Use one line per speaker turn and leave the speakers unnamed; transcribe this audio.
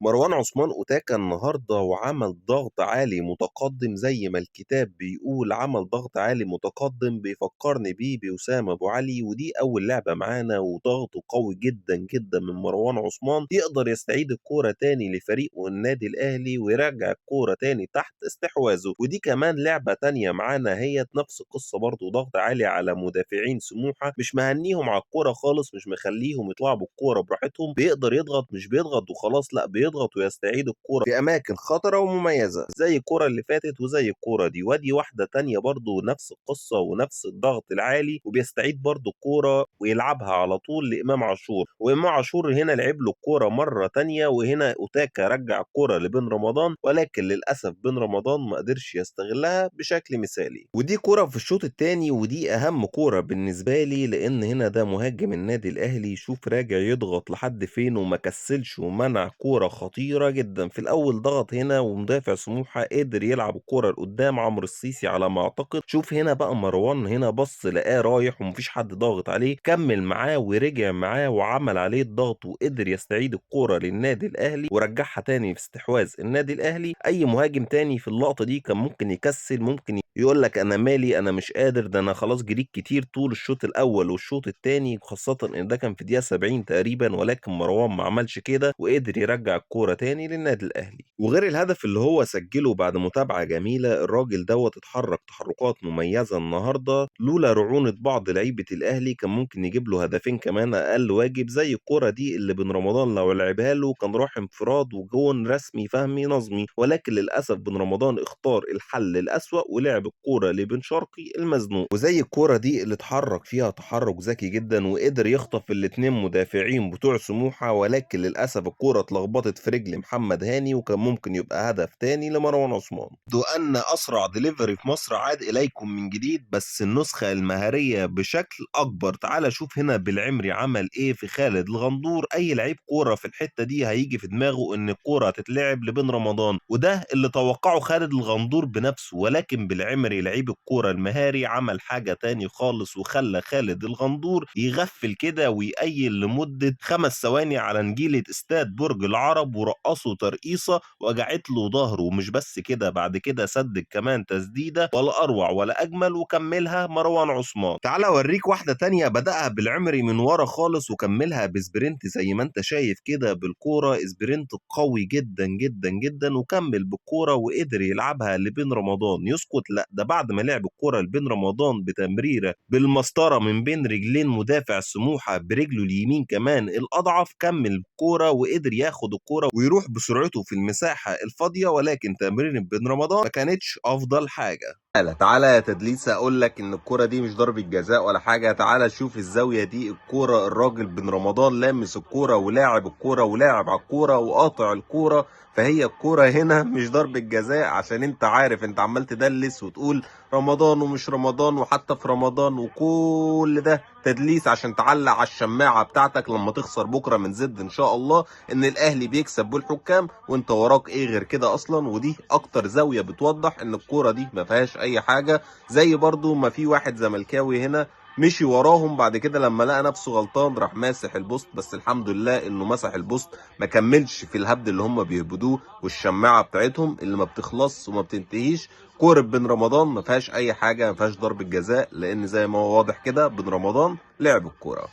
مروان عثمان أوتاكا النهارده وعمل ضغط عالي متقدم زي ما الكتاب بيقول، عمل ضغط عالي متقدم بيفكرني بيه بوسام أبو علي، ودي أول لعبة معانا وضغطه قوي جدا جدا من مروان عثمان، يقدر يستعيد الكورة تاني لفريقه النادي الأهلي ويرجع الكورة تاني تحت استحواذه. ودي كمان لعبة تانية معانا هي نفس القصة برضه، ضغط عالي على مدافعين سموحة، مش مهنيهم على الكورة خالص، مش مخليهم يطلعوا بالكورة براحتهم، بيقدر يضغط، مش بيضغط وخلاص، لا بيضغط ويستعيد الكورة في أماكن خطرة ومميزة زي الكورة اللي فاتت وزي الكورة دي. ودي واحدة تانية برضه نفس القصة ونفس الضغط العالي، وبيستعيد برضه الكورة ويلعبها على طول لإمام عاشور، وإمام عاشور هنا لعب له الكورة مرة تانية، وهنا أوتاكا رجع الكورة لبن رمضان، ولكن للأسف بن رمضان ما قدرش يستغلها بشكل مثالي. ودي كورة في الشوط التاني، ودي أهم كورة بالنسبة لي، لأن هنا ده مهاجم النادي الأهلي، شوف راجع يضغط لحد فين وما كسلش ومنع كورة خطيرة جدا. في الأول ضغط هنا ومدافع سموحة قدر يلعب الكورة لقدام عمرو السيسي على ما أعتقد. شوف هنا بقى مروان هنا بص لقاه رايح ومفيش حد ضاغط عليه، كمل معاه ورجع معاه وعمل عليه الضغط وقدر يستعيد الكورة للنادي الأهلي ورجعها تاني في استحواذ النادي الأهلي. أي مهاجم تاني في اللقطة دي كان ممكن يكسل، ممكن يقول لك انا مالي، انا مش قادر، ده انا خلاص جريت كتير طول الشوط الاول والشوط الثاني، خاصه ان ده كان في دقيقه 70 تقريبا، ولكن مروان ما عملش كده وقدر يرجع الكوره تاني للنادي الاهلي. وغير الهدف اللي هو سجله بعد متابعه جميله، الراجل دوت اتحرك تحركات مميزه النهارده، لولا رعونه بعض لعيبه الاهلي كان ممكن يجيب له هدفين كمان اقل واجب، زي الكوره دي اللي بن رمضان لو لعبها له كان راح انفراد وجون رسمي فهمي نظمي، ولكن للاسف بن رمضان اختار الحل الاسوأ ولعب الكوره لبن شرقي المزنوق. وزي الكوره دي اللي اتحرك فيها تحرك ذكي جدا وقدر يخطف الاتنين مدافعين بتوع سموحه، ولكن للاسف الكوره اتلخبطت في رجل محمد هاني وكان ممكن يبقى هدف تاني لمروان عثمان. دو ان اسرع دليفري في مصر عاد اليكم من جديد، بس النسخه المهاريه بشكل اكبر. تعال شوف هنا بالعمري عمل ايه في خالد الغندور، اي لعيب كوره في الحته دي هيجي في دماغه ان الكوره هتتلعب لبن رمضان، وده اللي توقعه خالد الغندور بنفسه، ولكن بالعمري لعيب الكوره المهاري عمل حاجه تاني خالص وخلى خالد الغندور يغفل كده ويقيل لمده 5 ثواني على نجيله استاد برج العرب ورقصه ترقيصه وجعت له ظهره. ومش بس كده، بعد كده سدد كمان تسديده ولا اروع ولا اجمل وكملها مروان عثمان. تعال اوريك واحده تانية بدأها بالعمري من ورا خالص وكملها بسبرنت زي ما انت شايف كده بالكوره، سبرنت قوي جدا جدا جدا، وكمل بالكوره وقدر يلعبها لبن رمضان. يسكت؟ لا، ده بعد ما لعب الكوره لبن رمضان بتمريره بالمسطره من بين رجلين مدافع سموحه برجله اليمين كمان الاضعف، كمل الكوره وقدر ياخد الكوره ويروح بسرعته في المساحه الفاضيه، ولكن تمرير بن رمضان ما كانتش افضل حاجه. تعالى يا تدليس اقول لك ان الكرة دي مش ضربة جزاء ولا حاجة. تعالى شوف الزاوية دي، الكرة الراجل بن رمضان لامس الكرة ولاعب الكرة ولاعب على الكرة وقاطع الكرة، فهي الكرة هنا مش ضربة جزاء. عشان انت عارف انت عمال تدلس وتقول رمضان ومش رمضان وحتى في رمضان، وكل ده تدليس عشان تعلق على الشماعة بتاعتك لما تخسر بكرة من زد ان شاء الله ان الاهلي بيكسب بالحكام، وانت وراك ايه غير كده اصلا. ودي اكتر زاوية بتوضح ان الكرة دي ما فيهاش اي حاجة. زي برضو ما في واحد زملكاوي هنا مشي وراهم بعد كده لما لقى نفسه غلطان راح ماسح البوست، بس الحمد لله انه مسح البوست ما كملش في الهبد اللي هم بيهبدوه والشماعه بتاعتهم اللي ما بتخلص وما بتنتهيش. كوره بن رمضان ما فيهاش اي حاجه، ما فيهاش ضربه جزاء، لان زي ما هو واضح كده بن رمضان لعب الكوره.